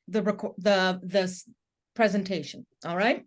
the presentation. All right.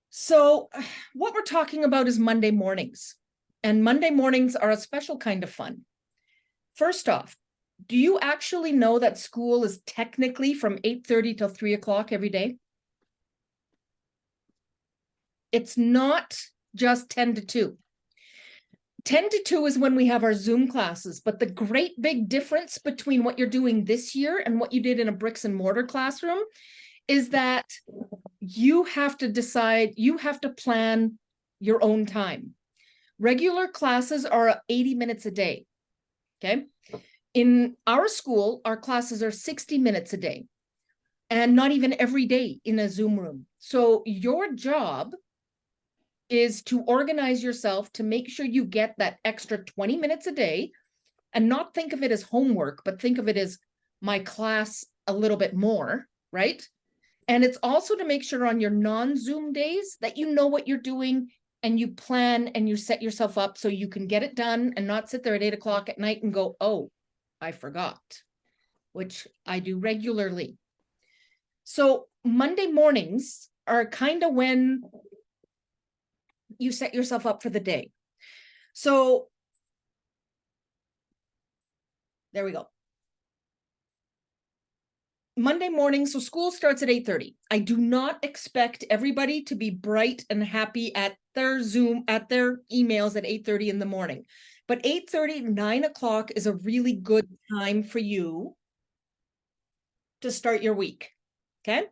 So what we're talking about is Monday mornings, and Monday mornings are a special kind of fun. First off, do you actually know that school is technically from 8:30 till 3 o'clock every day? It's not just 10 to 2. 10 to 2 is when we have our Zoom classes, but the great big difference between what you're doing this year and what you did in a bricks and mortar classroom is that you have to decide, you have to plan your own time. Regular classes are 80 minutes a day, okay? In our school, our classes are 60 minutes a day, and not even every day in a Zoom room. So your job is to organize yourself to make sure you get that extra 20 minutes a day, and not think of it as homework, but think of it as my class a little bit more, right? And it's also to make sure on your non-Zoom days that you know what you're doing and you plan and you set yourself up so you can get it done and not sit there at 8 o'clock at night and go, oh, I forgot, which I do regularly. So Monday mornings are kind of when you set yourself up for the day. So there we go. Monday morning, so school starts at 8:30. I do not expect everybody to be bright and happy at their Zoom, at their emails at 8:30 in the morning. But 8:30, 9 o'clock is a really good time for you to start your week, okay?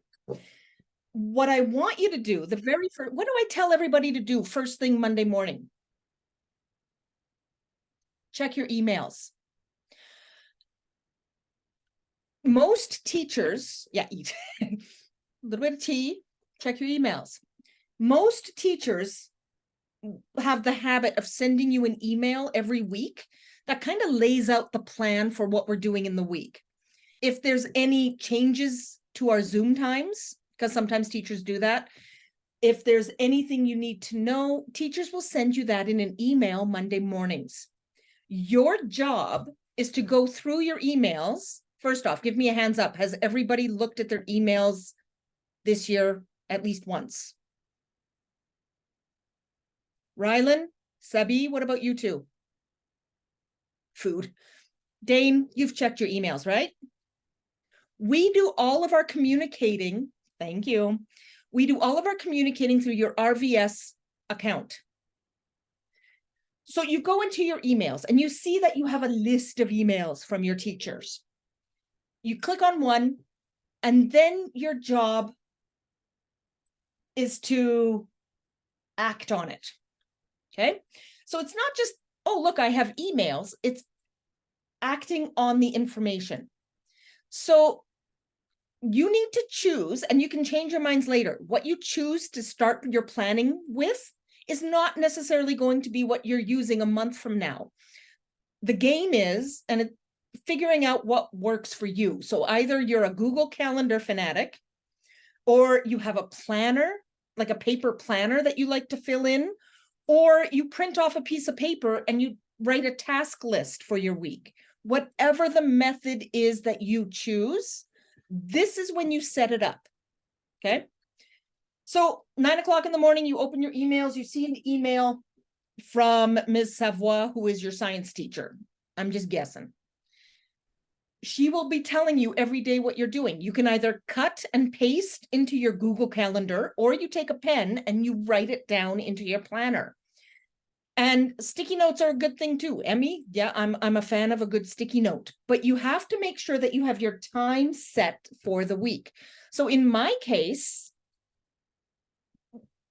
What I want you to do, the very first, what do I tell everybody to do first thing Monday morning? Check your emails. Most teachers, yeah, eat a little bit of tea, check your emails. Most teachers have the habit of sending you an email every week that kind of lays out the plan for what we're doing in the week. If there's any changes to our Zoom times, because sometimes teachers do that, if there's anything you need to know, teachers will send you that in an email Monday mornings. Your job is to go through your emails. First off, give me a hands up. Has everybody looked at their emails this year at least once? Rylan, Sabi, what about you two? Food. Dane, you've checked your emails, right? We do all of our communicating, thank you. We do all of our communicating through your RVS account. So you go into your emails and you see that you have a list of emails from your teachers. You click on one, and then your job is to act on it, okay? So it's not just, oh, look, I have emails. It's acting on the information. So you need to choose, and you can change your minds later. What you choose to start your planning with is not necessarily going to be what you're using a month from now. The game is, and figuring out what works for you. So either you're a Google Calendar fanatic, or you have a planner, like a paper planner that you like to fill in, or you print off a piece of paper and you write a task list for your week. Whatever the method is that you choose, this is when you set it up, okay? So 9 o'clock in the morning, you open your emails, you see an email from Ms. Savoy, who is your science teacher. I'm just guessing. She will be telling you every day what you're doing. You can either cut and paste into your Google Calendar, or you take a pen and you write it down into your planner. And sticky notes are a good thing too. Emmy, yeah, I'm a fan of a good sticky note, but you have to make sure that you have your time set for the week. So in my case,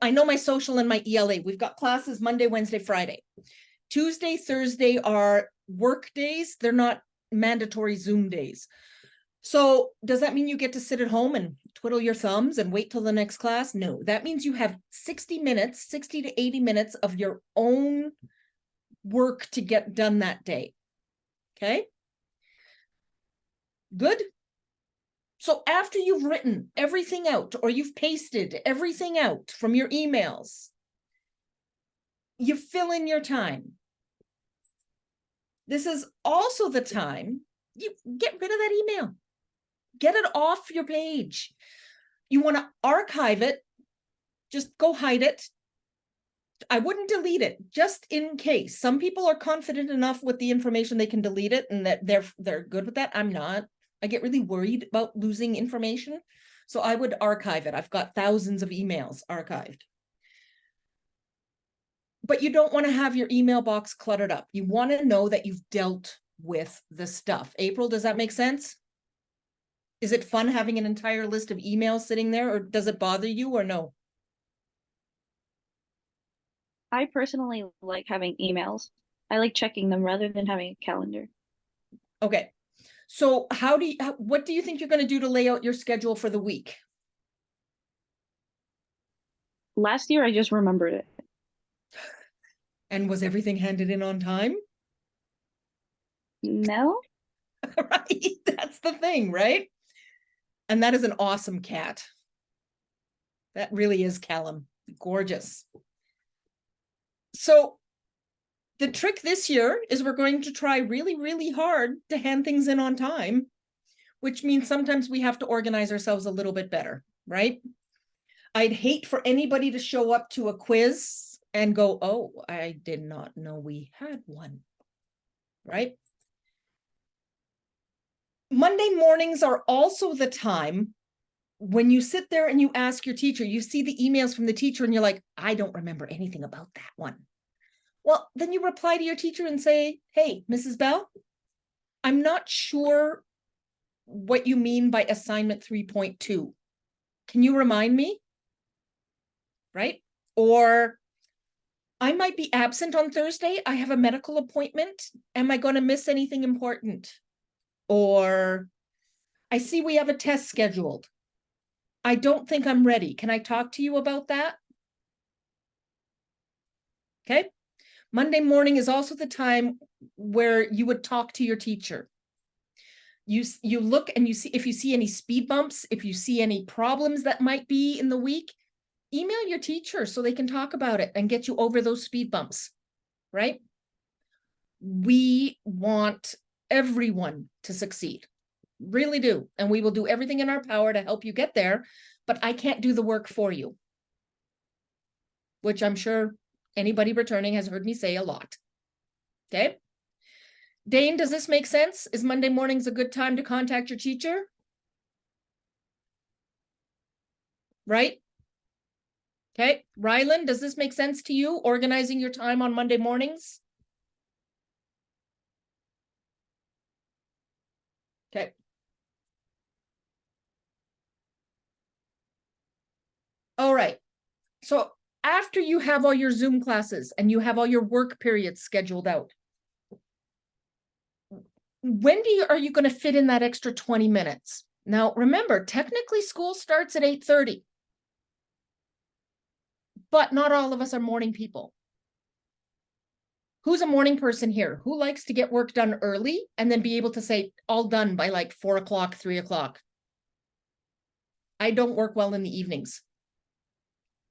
I know my social and my ELA. We've got classes Monday, Wednesday, Friday. Tuesday, Thursday are work days. They're not mandatory Zoom days. So does that mean you get to sit at home and twiddle your thumbs and wait till the next class? No, that means you have 60 minutes, 60 to 80 minutes of your own work to get done that day. Okay? Good? So after you've written everything out, or you've pasted everything out from your emails, you fill in your time. This is also the time you get rid of that email. Get it off your page. You want to archive it, just go hide it. I wouldn't delete it, just in case. Some people are confident enough with the information they can delete it and that they're good with that. I'm not. I get really worried about losing information. So I would archive it. I've got thousands of emails archived. But you don't want to have your email box cluttered up. You want to know that you've dealt with the stuff. April, does that make sense? Is it fun having an entire list of emails sitting there, or does it bother you, or no? I personally like having emails. I like checking them rather than having a calendar. Okay. So what do you think you're going to do to lay out your schedule for the week? Last year, I just remembered it. And was everything handed in on time? No? Right. That's the thing, right? And that is an awesome cat. That really is Callum. Gorgeous. So the trick this year is we're going to try really, really hard to hand things in on time, which means sometimes we have to organize ourselves a little bit better, right? I'd hate for anybody to show up to a quiz and go, oh, I did not know we had one, right? Monday mornings are also the time when you sit there and you ask your teacher, you see the emails from the teacher and you're like, I don't remember anything about that one. Well, then you reply to your teacher and say, hey, Mrs. Bell, I'm not sure what you mean by assignment 3.2. Can you remind me? Right? Or I might be absent on Thursday. I have a medical appointment. Am I going to miss anything important? Or I see we have a test scheduled. I don't think I'm ready. Can I talk to you about that? Okay. Monday morning is also the time where you would talk to your teacher. You look and you see if you see any speed bumps, if you see any problems that might be in the week, email your teacher so they can talk about it and get you over those speed bumps, right? We want everyone to succeed, really do. And we will do everything in our power to help you get there, but I can't do the work for you, which I'm sure anybody returning has heard me say a lot. Okay. Dane, does this make sense? Is Monday mornings a good time to contact your teacher? Right? Okay. Rylan, does this make sense to you, organizing your time on Monday mornings? Okay. All right. So after you have all your Zoom classes and you have all your work periods scheduled out, when are you going to fit in that extra 20 minutes? Now, remember, technically school starts at 8:30, but not all of us are morning people. Who's a morning person here? Who likes to get work done early and then be able to say all done by like 4 o'clock, 3 o'clock? I don't work well in the evenings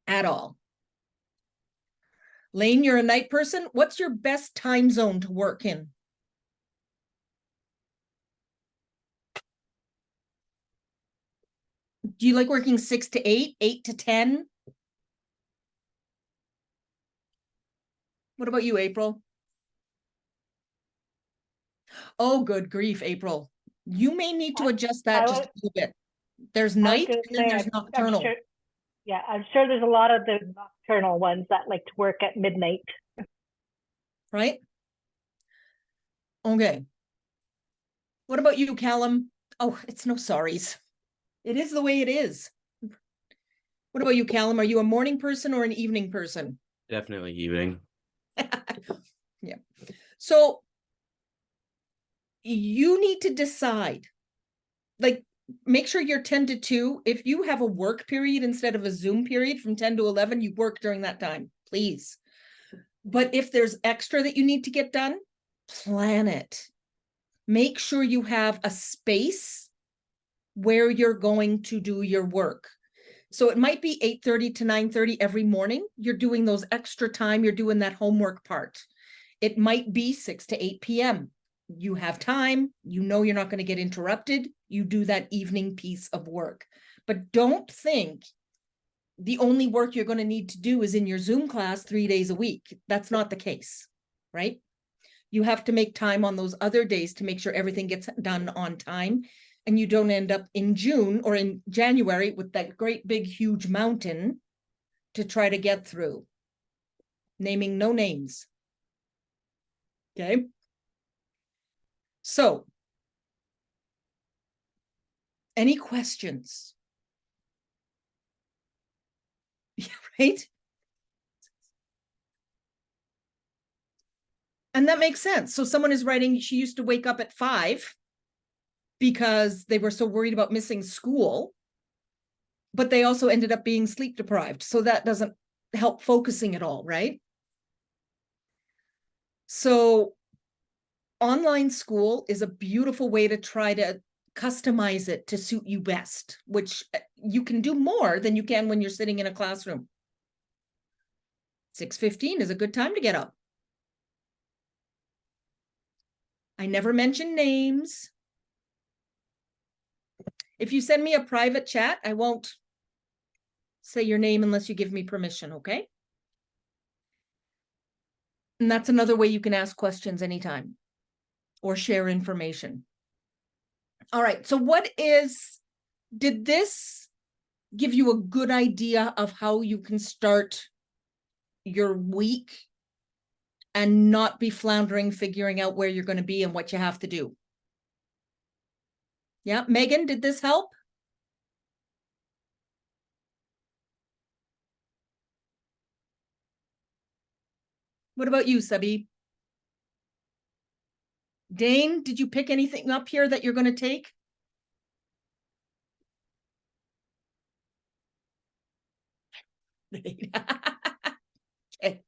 at all. Lane, you're a night person. What's your best time zone to work in? Do you like working 6 to 8, 8 to 10? What about you, April? Oh, good grief, April. You may need to adjust that just a little bit. There's night and then there's nocturnal. I'm sure there's a lot of the nocturnal ones that like to work at midnight. Right? Okay. What about you, Callum? Oh, it's no sorries. It is the way it is. What about you, Callum? Are you a morning person or an evening person? Definitely evening. Yeah. So you need to decide, like, make sure you're 10 to 2. If you have a work period instead of a Zoom period from 10 to 11, you work during that time, please. But if there's extra that you need to get done, plan it. Make sure you have a space where you're going to do your work. So it might be 8:30 to 9:30 every morning. You're doing those extra time. You're doing that homework part. It might be 6 to 8 p.m. You have time, you know you're not going to get interrupted, you do that evening piece of work. But don't think the only work you're going to need to do is in your Zoom class 3 days a week. That's not the case, right? You have to make time on those other days to make sure everything gets done on time, and you don't end up in June or in January with that great big huge mountain to try to get through. Naming no names. Okay. So, any questions? Yeah, right? And that makes sense. So someone is writing, she used to wake up at 5 because they were so worried about missing school, but they also ended up being sleep deprived. So that doesn't help focusing at all, right? So online school is a beautiful way to try to customize it to suit you best, which you can do more than you can when you're sitting in a classroom. 6:15 is a good time to get up. I never mention names. If you send me a private chat, I won't say your name unless you give me permission, okay? And that's another way you can ask questions anytime or share information. All right, so did this give you a good idea of how you can start your week and not be floundering, figuring out where you're going to be and what you have to do? Yeah, Megan, did this help? What about you, Sabi? Dane, did you pick anything up here that you're going to take? Okay.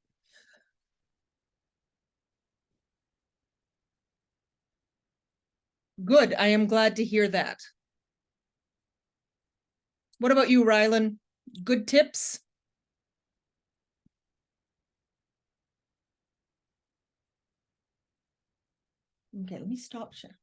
Good. I am glad to hear that. What about you, Rylan? Good tips? Okay, let me stop sharing.